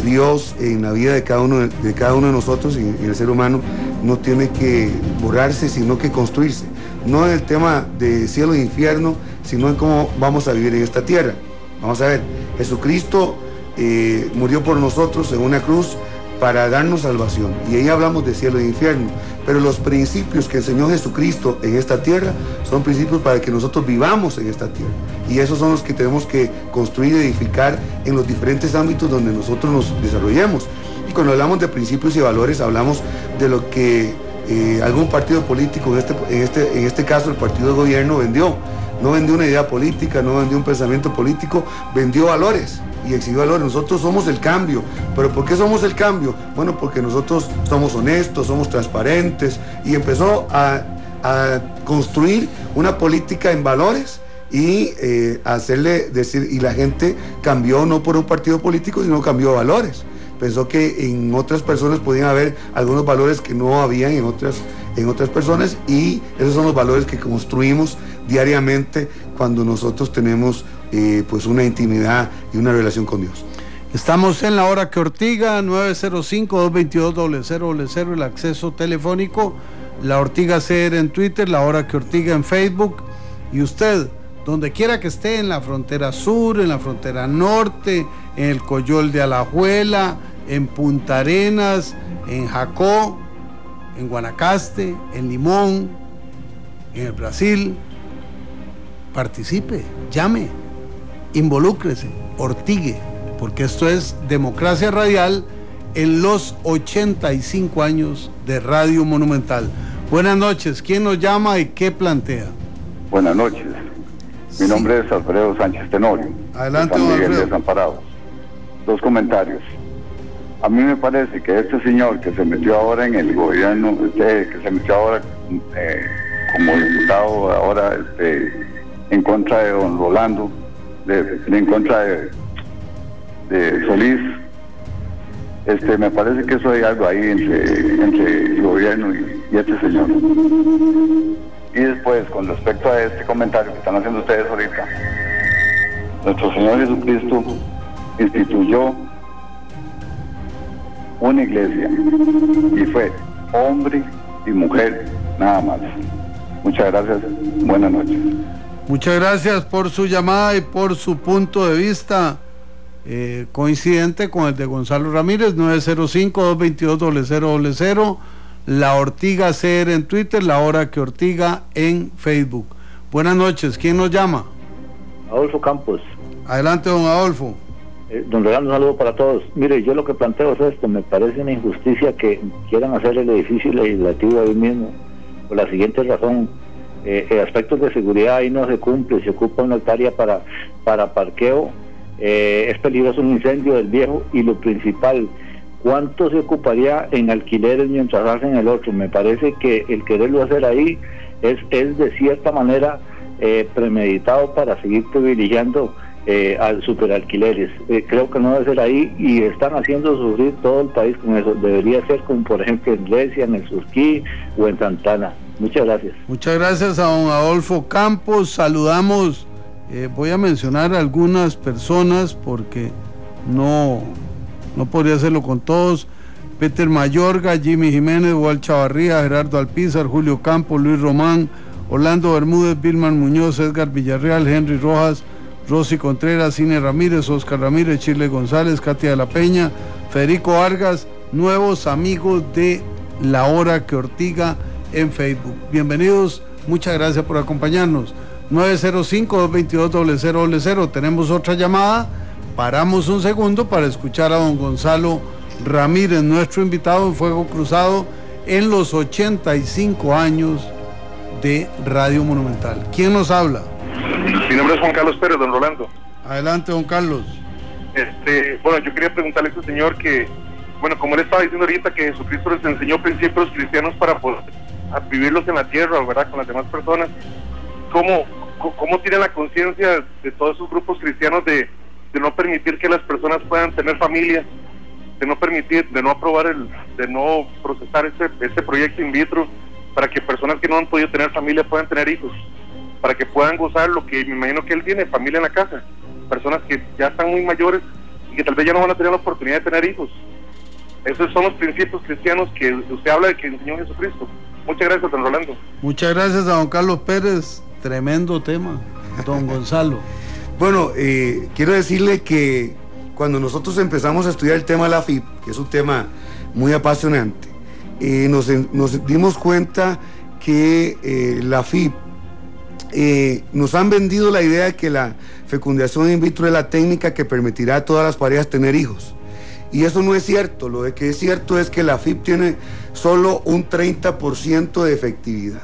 Dios en la vida de cada uno de nosotros y el ser humano no tiene que borrarse, sino que construirse, no en el tema de cielo e infierno, sino en cómo vamos a vivir en esta tierra. Vamos a ver, Jesucristo murió por nosotros en una cruz para darnos salvación, y ahí hablamos de cielo e infierno, pero los principios que enseñó Jesucristo en esta tierra son principios para que nosotros vivamos en esta tierra, y esos son los que tenemos que construir y edificar en los diferentes ámbitos donde nosotros nos desarrollemos. Y cuando hablamos de principios y valores, hablamos de lo que algún partido político, en este caso el partido de gobierno, vendió. No vendió una idea política, no vendió un pensamiento político, vendió valores y exhibió valores. Nosotros somos el cambio. ¿Pero por qué somos el cambio? Bueno, porque nosotros somos honestos, somos transparentes, y empezó a construir una política en valores y hacerle decir, y la gente cambió no por un partido político, sino cambió valores. Pensó que en otras personas podían haber algunos valores que no habían en otras personas, y esos son los valores que construimos diariamente cuando nosotros tenemos pues una intimidad y una relación con Dios. Estamos en La Hora que Ortiga, 905-222-0000, el acceso telefónico, La Ortiga CR en Twitter, La Hora que Ortiga en Facebook. Y usted, donde quiera que esté, en la frontera sur, en la frontera norte, en el Coyol de Alajuela, en Punta Arenas, en Jacó, en Guanacaste, en Limón, en el Brasil, participe, llame, involúcrese, ortigue, porque esto es Democracia Radial en los 85 años de Radio Monumental. Buenas noches, ¿quién nos llama y qué plantea? Buenas noches, mi nombre es Alfredo Sánchez Tenorio. Adelante, don Alfredo. Desamparados. Dos comentarios. A mí me parece que este señor que se metió ahora en el gobierno, que se metió ahora como diputado ahora en contra de don Rolando, en contra de Solís, me parece que eso hay algo ahí entre el gobierno y este señor. Y después, con respecto a este comentario que están haciendo ustedes ahorita, nuestro Señor Jesucristo instituyó una iglesia y fue hombre y mujer nada más. Muchas gracias, buenas noches. Muchas gracias por su llamada y por su punto de vista coincidente con el de Gonzalo Ramírez. 905-222-0000, La Ortiga CR en Twitter, La Hora que Ortiga en Facebook. Buenas noches, ¿quién nos llama? Adolfo Campos. Adelante, don Adolfo. Don Rolando, un saludo para todos. Mire, yo lo que planteo es esto: me parece una injusticia que quieran hacer el edificio legislativo ahí mismo, por la siguiente razón: aspectos de seguridad ahí no se cumple, se ocupa una hectárea para parqueo, es peligroso un incendio del viejo, y lo principal, ¿cuánto se ocuparía en alquileres mientras hacen el otro? Me parece que el quererlo hacer ahí es de cierta manera premeditado para seguir privilegiando al superalquileres. Creo que no debe ser ahí, y están haciendo sufrir todo el país con eso. Debería ser como por ejemplo en Grecia, en el Surquí o en Santana. Muchas gracias. Muchas gracias a don Adolfo Campos. Saludamos, voy a mencionar a algunas personas porque no podría hacerlo con todos: Peter Mayorga, Jimmy Jiménez, Wal Chavarría, Gerardo Alpizar, Julio Campos, Luis Román, Orlando Bermúdez, Vilman Muñoz, Edgar Villarreal, Henry Rojas, Rosy Contreras, Cine Ramírez, Oscar Ramírez, Chile González, Katia de la Peña, Federico Vargas, nuevos amigos de La Hora que Ortiga en Facebook. Bienvenidos, muchas gracias por acompañarnos. 905-222-0000. Tenemos otra llamada. Paramos un segundo para escuchar a don Gonzalo Ramírez, nuestro invitado en Fuego Cruzado en los 85 años de Radio Monumental. ¿Quién nos habla? Mi nombre es Juan Carlos Pérez, don Rolando. Adelante, don Carlos. Bueno, yo quería preguntarle a este señor que, bueno, como él estaba diciendo ahorita, que Jesucristo les enseñó principios cristianos para poder vivirlos en la tierra, ¿verdad?, con las demás personas. ¿Cómo tiene la conciencia de todos esos grupos cristianos de no permitir que las personas puedan tener familia, de no permitir, de no aprobar de no procesar este proyecto in vitro para que personas que no han podido tener familia puedan tener hijos, para que puedan gozar lo que me imagino que él tiene, familia en la casa, personas que ya están muy mayores y que tal vez ya no van a tener la oportunidad de tener hijos? Esos son los principios cristianos que usted habla de que enseñó Jesucristo. Muchas gracias, don Rolando. Muchas gracias a don Carlos Pérez. Tremendo tema, don Gonzalo. Bueno, quiero decirle que cuando nosotros empezamos a estudiar el tema de la FIP, que es un tema muy apasionante, nos dimos cuenta que la FIP nos han vendido la idea de que la fecundación in vitro es la técnica que permitirá a todas las parejas tener hijos. Y eso no es cierto. Lo que es cierto es que la FIP tiene solo un 30% de efectividad.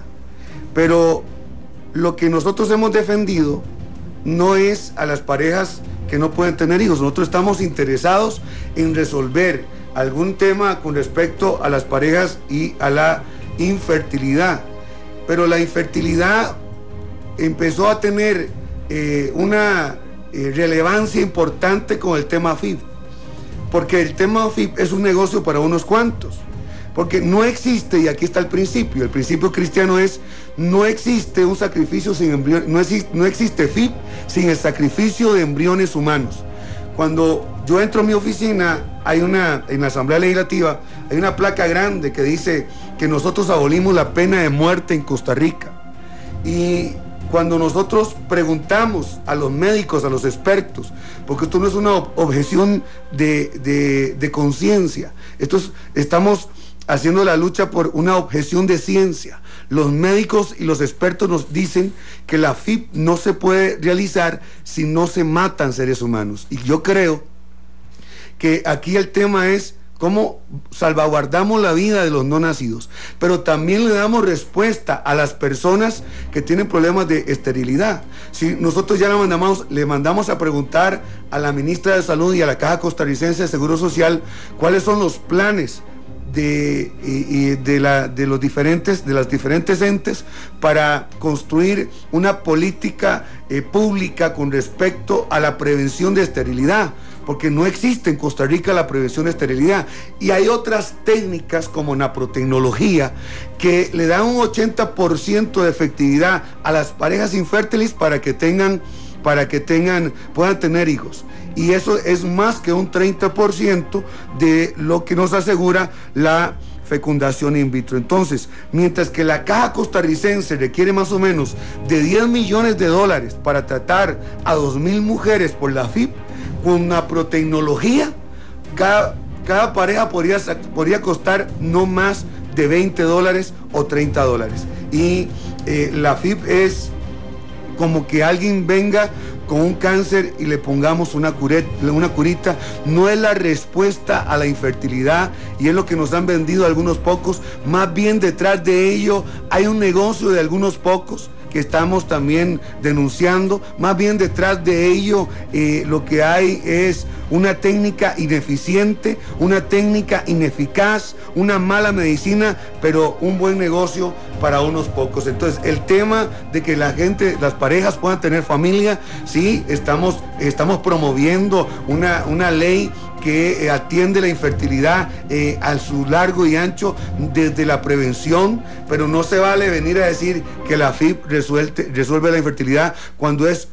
Pero lo que nosotros hemos defendido no es a las parejas que no pueden tener hijos. Nosotros estamos interesados en resolver algún tema con respecto a las parejas y a la infertilidad. Pero la infertilidad empezó a tener una relevancia importante con el tema FIP, porque el tema FIP es un negocio para unos cuantos, porque no existe, y aquí está el principio cristiano es, no existe un sacrificio sin embriones, no existe FIP sin el sacrificio de embriones humanos. Cuando yo entro a mi oficina, en la Asamblea Legislativa, hay una placa grande que dice que nosotros abolimos la pena de muerte en Costa Rica. Y cuando nosotros preguntamos a los médicos, a los expertos, porque esto no es una objeción de conciencia, estamos haciendo la lucha por una objeción de ciencia. Los médicos y los expertos nos dicen que la FIP no se puede realizar si no se matan seres humanos. Y yo creo que aquí el tema es cómo salvaguardamos la vida de los no nacidos, pero también le damos respuesta a las personas que tienen problemas de esterilidad. Si nosotros ya le mandamos a preguntar a la ministra de Salud y a la Caja Costarricense de Seguro Social cuáles son los planes de las diferentes entes para construir una política pública con respecto a la prevención de esterilidad, porque no existe en Costa Rica la prevención de esterilidad, y hay otras técnicas como naprotecnología que le dan un 80% de efectividad a las parejas infértiles para que puedan tener hijos. Y eso es más que un 30% de lo que nos asegura la fecundación in vitro. Entonces, mientras que la Caja Costarricense requiere más o menos de 10 millones de dólares para tratar a 2,000 mujeres por la FIP, con naprotecnología, cada pareja podría costar no más de $20 o $30. Y la FIP es como que alguien venga con un cáncer y le pongamos una curita. No es la respuesta a la infertilidad, y es lo que nos han vendido algunos pocos. Más bien detrás de ello hay un negocio de algunos pocos que estamos también denunciando. Más bien detrás de ello lo que hay es una técnica ineficiente, una técnica ineficaz, una mala medicina, pero un buen negocio para unos pocos. Entonces, el tema de que las parejas puedan tener familia, sí, estamos promoviendo una ley que atiende la infertilidad a su largo y ancho desde la prevención, pero no se vale venir a decir que la FIP resuelve la infertilidad cuando es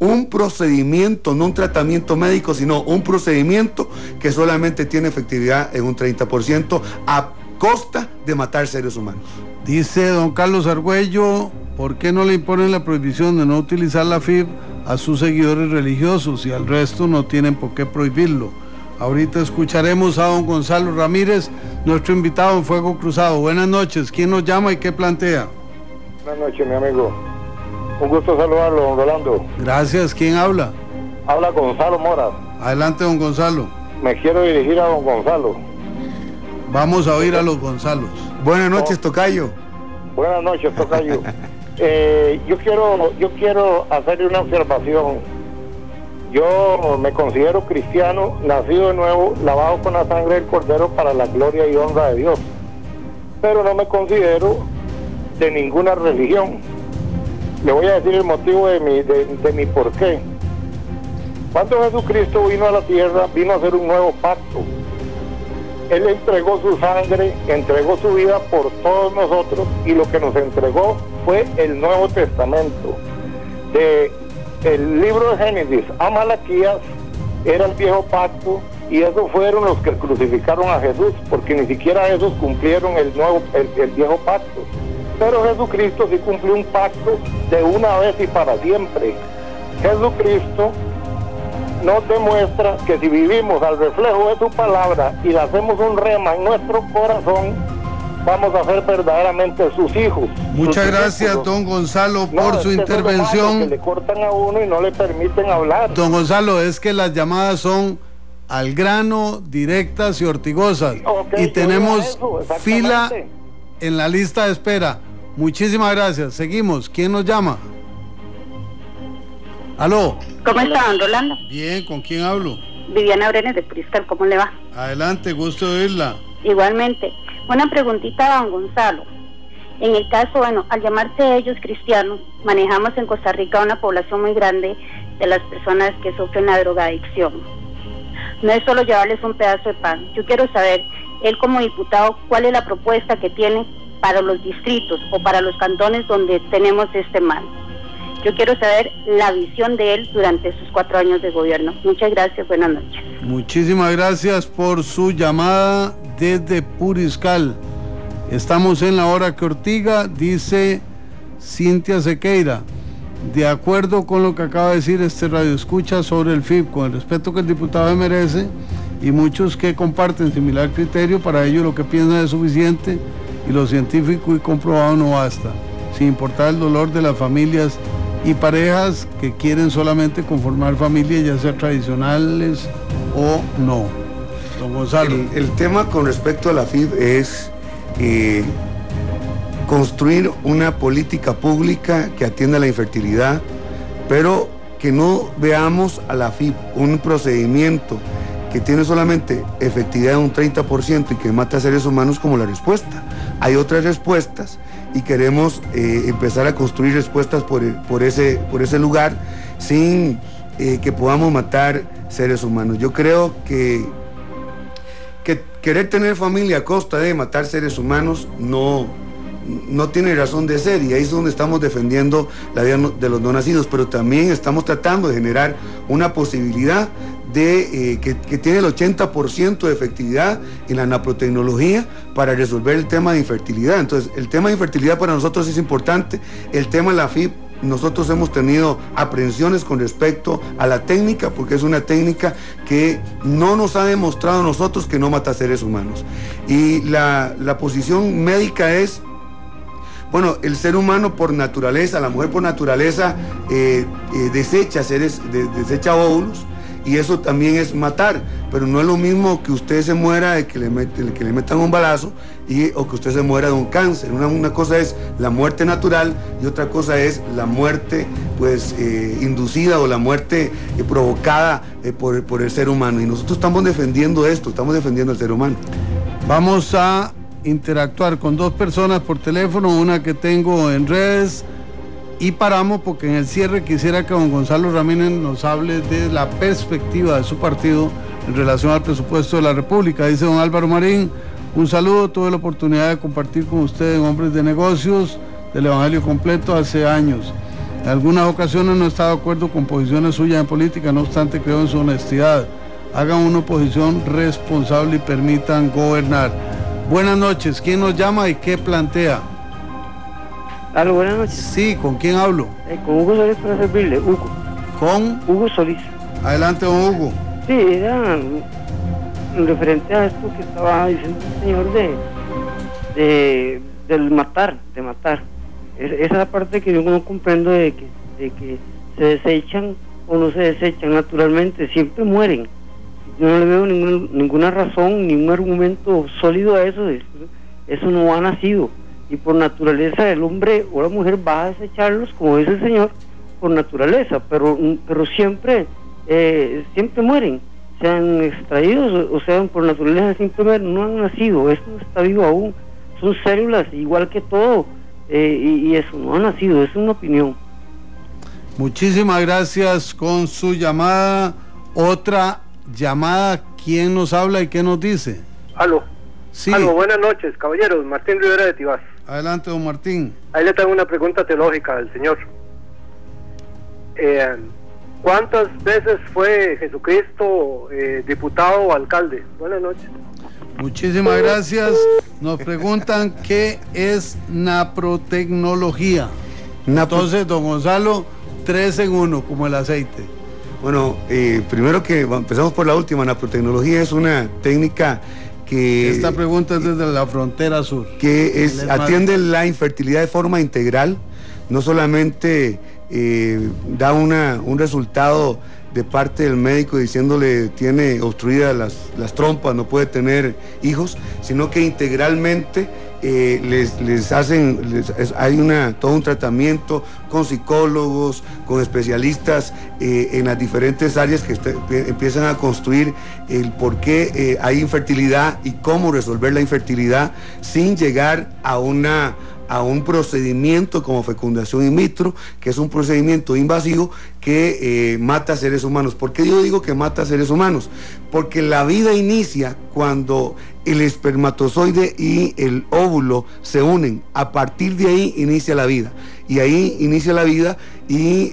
un procedimiento, no un tratamiento médico, sino un procedimiento que solamente tiene efectividad en un 30% a costa de matar seres humanos. Dice don Carlos Argüello, ¿por qué no le imponen la prohibición de no utilizar la FIP a sus seguidores religiosos y al resto no tienen por qué prohibirlo? Ahorita escucharemos a don Gonzalo Ramírez, nuestro invitado en Fuego Cruzado. Buenas noches, ¿quién nos llama y qué plantea? Buenas noches, mi amigo. Un gusto saludarlo, don Rolando. Gracias, ¿quién habla? Habla Gonzalo Mora. Adelante, don Gonzalo. Me quiero dirigir a don Gonzalo. Vamos a oír a los Gonzalos. Buenas noches, tocayo. Buenas noches, tocayo. Yo quiero hacerle una observación. Yo me considero cristiano, nacido de nuevo, lavado con la sangre del Cordero para la gloria y honra de Dios. Pero no me considero de ninguna religión. Le voy a decir el motivo de mi porqué. Cuando Jesucristo vino a la tierra, vino a hacer un nuevo pacto. Él entregó su sangre, entregó su vida por todos nosotros, y lo que nos entregó fue el Nuevo Testamento. El libro de Génesis a Malaquías era el viejo pacto, y esos fueron los que crucificaron a Jesús, porque ni siquiera esos cumplieron el viejo pacto. Pero Jesucristo sí cumplió un pacto de una vez y para siempre. Jesucristo nos demuestra que si vivimos al reflejo de su palabra y le hacemos un rema en nuestro corazón, vamos a ser verdaderamente sus hijos. Muchas gracias, don Gonzalo, por su intervención. Que le cortan a uno y no le permiten hablar. Don Gonzalo, es que las llamadas son al grano, directas y hortigosas. Okay, y tenemos eso, fila en la lista de espera. Muchísimas gracias. Seguimos. ¿Quién nos llama? ¿Aló? ¿Cómo está, don Rolando? Bien, ¿con quién hablo? Viviana Brenes de Puriscal, ¿cómo le va? Adelante, gusto de oírla. Igualmente. Una preguntita a don Gonzalo. En el caso, bueno, al llamarse ellos cristianos, manejamos en Costa Rica una población muy grande de las personas que sufren la drogadicción. No es solo llevarles un pedazo de pan. Yo quiero saber, él como diputado, ¿cuál es la propuesta que tiene para los distritos o para los cantones donde tenemos este mal? Yo quiero saber la visión de él durante sus 4 años de gobierno. Muchas gracias, buenas noches. Muchísimas gracias por su llamada desde Puriscal. Estamos en la hora que Ortiga, dice Cintia Sequeira. De acuerdo con lo que acaba de decir este radioescucha sobre el FIP, con el respeto que el diputado merece, y muchos que comparten similar criterio, para ello lo que piensan es suficiente y lo científico y comprobado no basta, sin importar el dolor de las familias y parejas que quieren solamente conformar familias, ya sea tradicionales o no. Don Gonzalo. El tema con respecto a la FIB es construir una política pública que atienda la infertilidad, pero que no veamos a la FIB un procedimiento que tiene solamente efectividad de un 30% y que mata a seres humanos como la respuesta. Hay otras respuestas y queremos empezar a construir respuestas por ese lugar sin que podamos matar seres humanos. Yo creo que querer tener familia a costa de matar seres humanos no tiene razón de ser, y ahí es donde estamos defendiendo la vida de los no nacidos, pero también estamos tratando de generar una posibilidad de que tiene el 80% de efectividad en la naprotecnología para resolver el tema de infertilidad. Entonces, el tema de infertilidad para nosotros es importante. El tema de la FIB, nosotros hemos tenido aprehensiones con respecto a la técnica, porque es una técnica que no nos ha demostrado a nosotros que no mata seres humanos. Y la posición médica es, bueno, el ser humano por naturaleza, la mujer por naturaleza desecha óvulos, y eso también es matar, pero no es lo mismo que usted se muera de que le metan un balazo o que usted se muera de un cáncer. Una cosa es la muerte natural y otra cosa es la muerte inducida o la muerte provocada por el ser humano, y nosotros estamos defendiendo esto, estamos defendiendo al ser humano. Vamos a interactuar con 2 personas por teléfono, una que tengo en redes, y paramos porque en el cierre quisiera que don Gonzalo Ramírez nos hable de la perspectiva de su partido en relación al presupuesto de la República. Dice don Álvaro Marín: un saludo, tuve la oportunidad de compartir con ustedes en Hombres de Negocios del Evangelio Completo hace años. En algunas ocasiones no he estado de acuerdo con posiciones suyas en política, no obstante creo en su honestidad. Hagan una oposición responsable y permitan gobernar. Buenas noches, ¿quién nos llama y qué plantea? Aló, buenas noches. Sí, ¿con quién hablo? Con Hugo Solís para servirle, Hugo. ¿Con? Hugo Solís. Adelante, don Hugo. Sí, era referente a esto que estaba diciendo el señor del matar, de matar. Esa es la parte que yo no comprendo de que se desechan o no se desechan naturalmente, siempre mueren. Yo no le veo ninguna razón, ningún argumento sólido a eso. Eso no ha nacido. Y por naturaleza el hombre o la mujer va a desecharlos, como dice el señor, por naturaleza, pero siempre mueren, sean extraídos o sean por naturaleza, siempre mueren, no han nacido, eso no está vivo aún, son células igual que todo, y eso no ha nacido, es una opinión. Muchísimas gracias con su llamada. Otra llamada, ¿quién nos habla y qué nos dice? Aló. Sí. Aló, buenas noches, caballeros. Martín Rivera de Tibás. Adelante, don Martín. Ahí le tengo una pregunta teológica al señor. ¿Cuántas veces fue Jesucristo diputado o alcalde? Buenas noches. Muchísimas gracias. Nos preguntan qué es naprotecnología. Entonces, don Gonzalo, 3 en 1, como el aceite. Bueno, primero que empezamos por la última. Naprotecnología es una técnica que... Esta pregunta es desde la frontera sur. Que atiende la infertilidad de forma integral, no solamente da un resultado de parte del médico diciéndole tiene obstruidas las trompas, no puede tener hijos, sino que integralmente hay todo un tratamiento con psicólogos, con especialistas en las diferentes áreas que empiezan a construir el por qué hay infertilidad y cómo resolver la infertilidad sin llegar a un procedimiento como fecundación in vitro, que es un procedimiento invasivo que mata a seres humanos. ¿Por qué yo digo que mata a seres humanos? Porque la vida inicia cuando el espermatozoide y el óvulo se unen. A partir de ahí inicia la vida. Y ahí inicia la vida y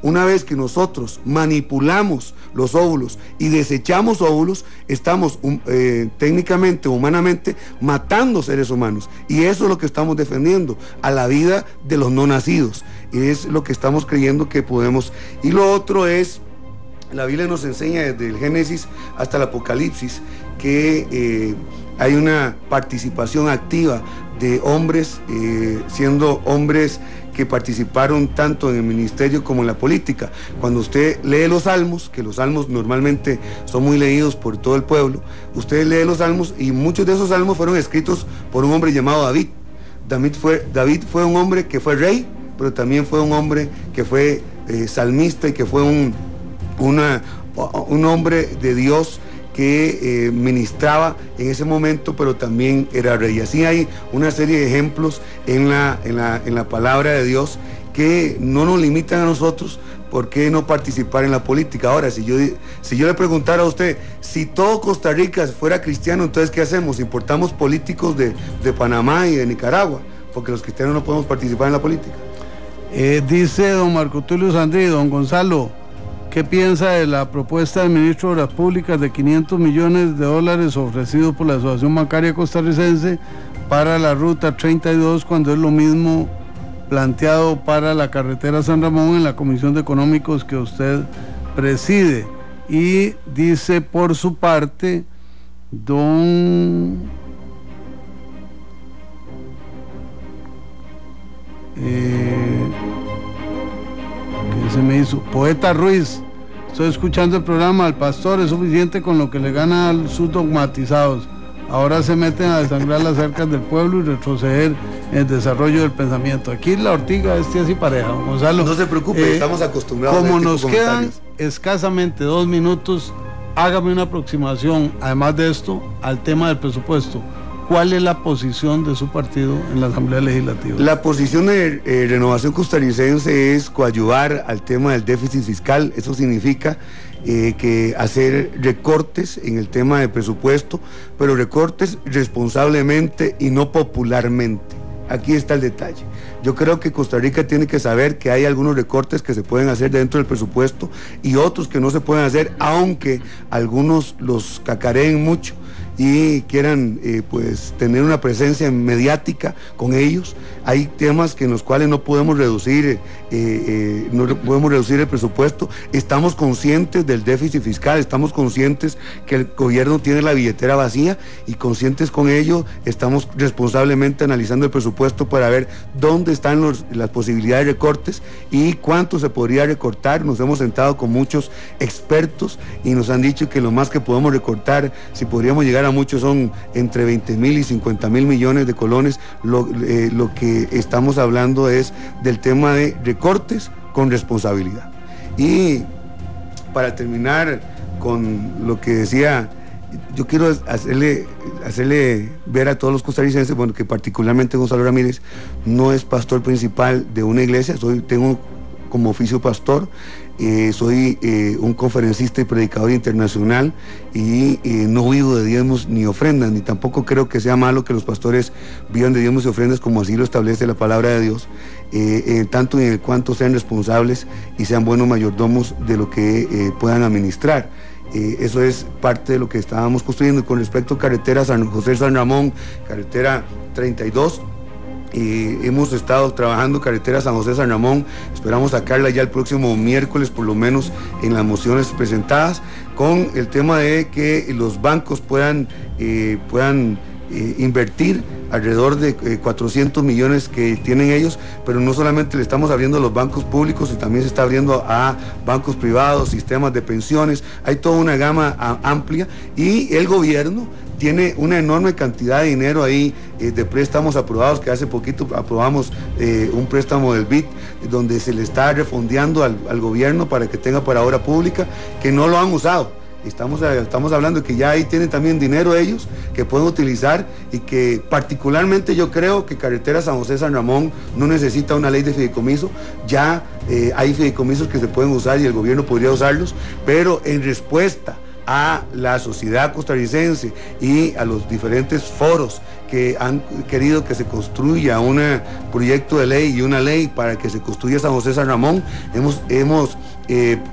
una vez que nosotros manipulamos los óvulos y desechamos óvulos, estamos técnicamente, humanamente, matando seres humanos. Y eso es lo que estamos defendiendo, a la vida de los no nacidos. Y es lo que estamos creyendo que podemos. Y lo otro es, la Biblia nos enseña desde el Génesis hasta el Apocalipsis que hay una participación activa de hombres, siendo hombres que participaron tanto en el ministerio como en la política. Cuando usted lee los salmos, que los salmos normalmente son muy leídos por todo el pueblo, usted lee los salmos y muchos de esos salmos fueron escritos por un hombre llamado David. David fue un hombre que fue rey, pero también fue un hombre que fue salmista y que fue un hombre de Dios que ministraba en ese momento, pero también era rey. Así hay una serie de ejemplos en la palabra de Dios que no nos limitan a nosotros. ¿Por qué no participar en la política? Ahora, si yo le preguntara a usted, si todo Costa Rica fuera cristiano, entonces ¿qué hacemos? Importamos políticos de Panamá y de Nicaragua, porque los cristianos no podemos participar en la política. Dice don Marco Tulio Sandri, don Gonzalo, ¿qué piensa de la propuesta del ministro de Obras Públicas de 500 millones de dólares ofrecidos por la Asociación Bancaria Costarricense para la Ruta 32, cuando es lo mismo planteado para la carretera San Ramón en la Comisión de Económicos que usted preside? Y dice por su parte don ¿qué se me hizo? Poeta Ruiz, estoy escuchando el programa, al pastor es suficiente con lo que le gana a sus dogmatizados. Ahora se meten a desangrar las cercas del pueblo y retroceder en el desarrollo del pensamiento. Aquí la ortiga es así pareja, don Gonzalo. No se preocupe, estamos acostumbrados como a este nos quedan escasamente 2 minutos, hágame una aproximación, además de esto, al tema del presupuesto. ¿Cuál es la posición de su partido en la Asamblea Legislativa? La posición de Renovación Costarricense es coadyuvar al tema del déficit fiscal. Eso significa que hacer recortes en el tema de presupuesto, pero recortes responsablemente y no popularmente. Aquí está el detalle. Yo creo que Costa Rica tiene que saber que hay algunos recortes que se pueden hacer dentro del presupuesto y otros que no se pueden hacer, aunque algunos los cacareen mucho y quieran pues tener una presencia mediática con ellos. Hay temas en los cuales no podemos reducir el presupuesto. Estamos conscientes del déficit fiscal, estamos conscientes que el gobierno tiene la billetera vacía y conscientes con ello estamos responsablemente analizando el presupuesto para ver dónde están las posibilidades de recortes y cuánto se podría recortar. Nos hemos sentado con muchos expertos y nos han dicho que lo más que podemos recortar, si podríamos llegar a muchos, son entre 20.000 y 50.000 millones de colones. Lo que estamos hablando es del tema de recortes con responsabilidad. Y para terminar con lo que decía, yo quiero hacerle ver a todos los costarricenses, bueno, que particularmente Gonzalo Ramírez no es pastor principal de una iglesia. Tengo como oficio pastor, soy un conferencista y predicador internacional y no vivo de diezmos ni ofrendas, ni tampoco creo que sea malo que los pastores vivan de diezmos y ofrendas como así lo establece la palabra de Dios, tanto en el cuanto sean responsables y sean buenos mayordomos de lo que puedan administrar. Eso es parte de lo que estábamos construyendo. Con respecto a carretera San José San Ramón, carretera 32, hemos estado trabajando carretera San José San Ramón, esperamos sacarla ya el próximo miércoles, por lo menos en las mociones presentadas, con el tema de que los bancos puedan invertir alrededor de 400 millones que tienen ellos, pero no solamente le estamos abriendo a los bancos públicos, y también se está abriendo a bancos privados, sistemas de pensiones, hay toda una gama amplia, y el gobierno tiene una enorme cantidad de dinero ahí de préstamos aprobados, que hace poquito aprobamos un préstamo del BID, donde se le está refondeando al gobierno para que tenga para obra pública, que no lo han usado. Estamos hablando de que ya ahí tienen también dinero ellos que pueden utilizar, y que particularmente yo creo que Carretera San José-San Ramón no necesita una ley de fideicomiso. Ya hay fideicomisos que se pueden usar y el gobierno podría usarlos, pero en respuesta a la sociedad costarricense y a los diferentes foros que han querido que se construya un proyecto de ley y una ley para que se construya San José-San Ramón, hemos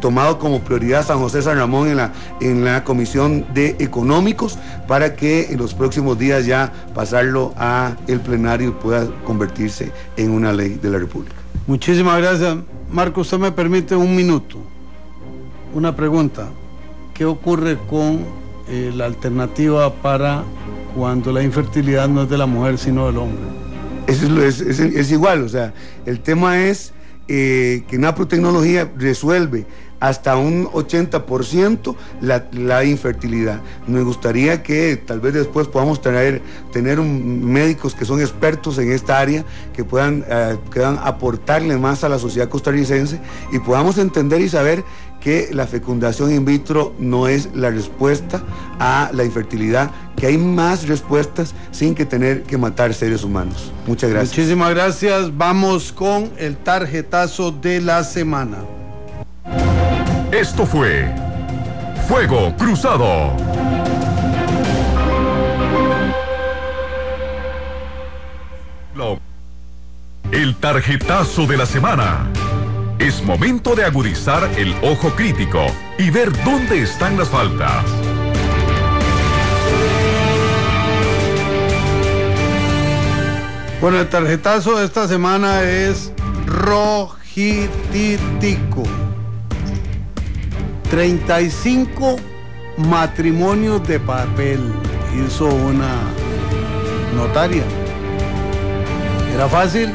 tomado como prioridad San José-San Ramón en la Comisión de Económicos, para que en los próximos días ya pasarlo a el plenario y pueda convertirse en una ley de la República. Muchísimas gracias. Marco, usted me permite un minuto. Una pregunta. ¿Qué ocurre con la alternativa para cuando la infertilidad no es de la mujer sino del hombre? Es igual, o sea, el tema es que Naprotecnología resuelve hasta un 80% la infertilidad. Me gustaría que tal vez después podamos tener médicos que son expertos en esta área, que puedan aportarle más a la sociedad costarricense, y podamos entender y saber que la fecundación in vitro no es la respuesta a la infertilidad, que hay más respuestas sin que tener que matar seres humanos. Muchas gracias. Muchísimas gracias. Vamos con el tarjetazo de la semana. Esto fue Fuego Cruzado. El tarjetazo de la semana. Es momento de agudizar el ojo crítico y ver dónde están las faltas. Bueno, el tarjetazo de esta semana es rojititico. 35 matrimonios de papel hizo una notaria. Era fácil.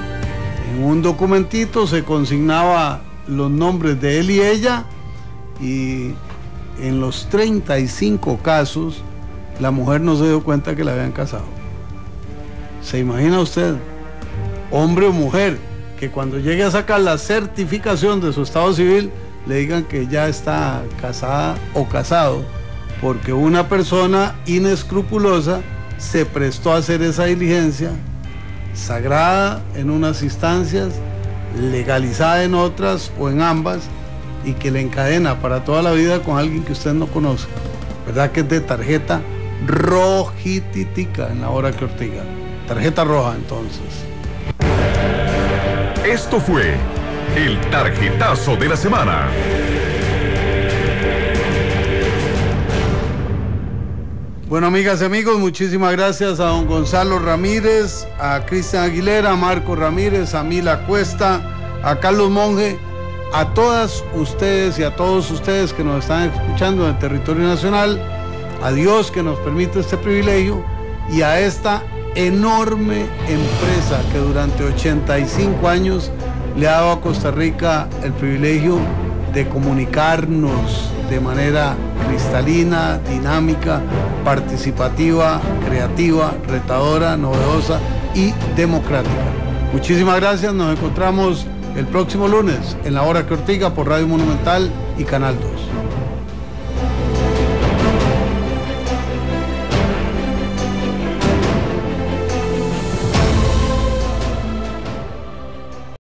En un documentito se consignaba los nombres de él y ella, y en los 35 casos la mujer no se dio cuenta que la habían casado. ¿Se imagina usted, hombre o mujer, que cuando llegue a sacar la certificación de su estado civil le digan que ya está casada o casado, porque una persona inescrupulosa se prestó a hacer esa diligencia sagrada en unas instancias, legalizada en otras o en ambas, y que le encadena para toda la vida con alguien que usted no conoce? ¿Verdad que es de tarjeta rojititica en la hora que Ortiga? Tarjeta roja, entonces. Esto fue el tarjetazo de la semana. Bueno, amigas y amigos, muchísimas gracias a don Gonzalo Ramírez, a Cristian Aguilera, a Marco Ramírez, a Mila Cuesta, a Carlos Monge, a todas ustedes y a todos ustedes que nos están escuchando en el territorio nacional, a Dios que nos permite este privilegio, y a esta enorme empresa que durante 85 años le ha dado a Costa Rica el privilegio de comunicarnos de manera cristalina, dinámica, participativa, creativa, retadora, novedosa y democrática. Muchísimas gracias, nos encontramos el próximo lunes en la hora que Ortiga por Radio Monumental y Canal 2.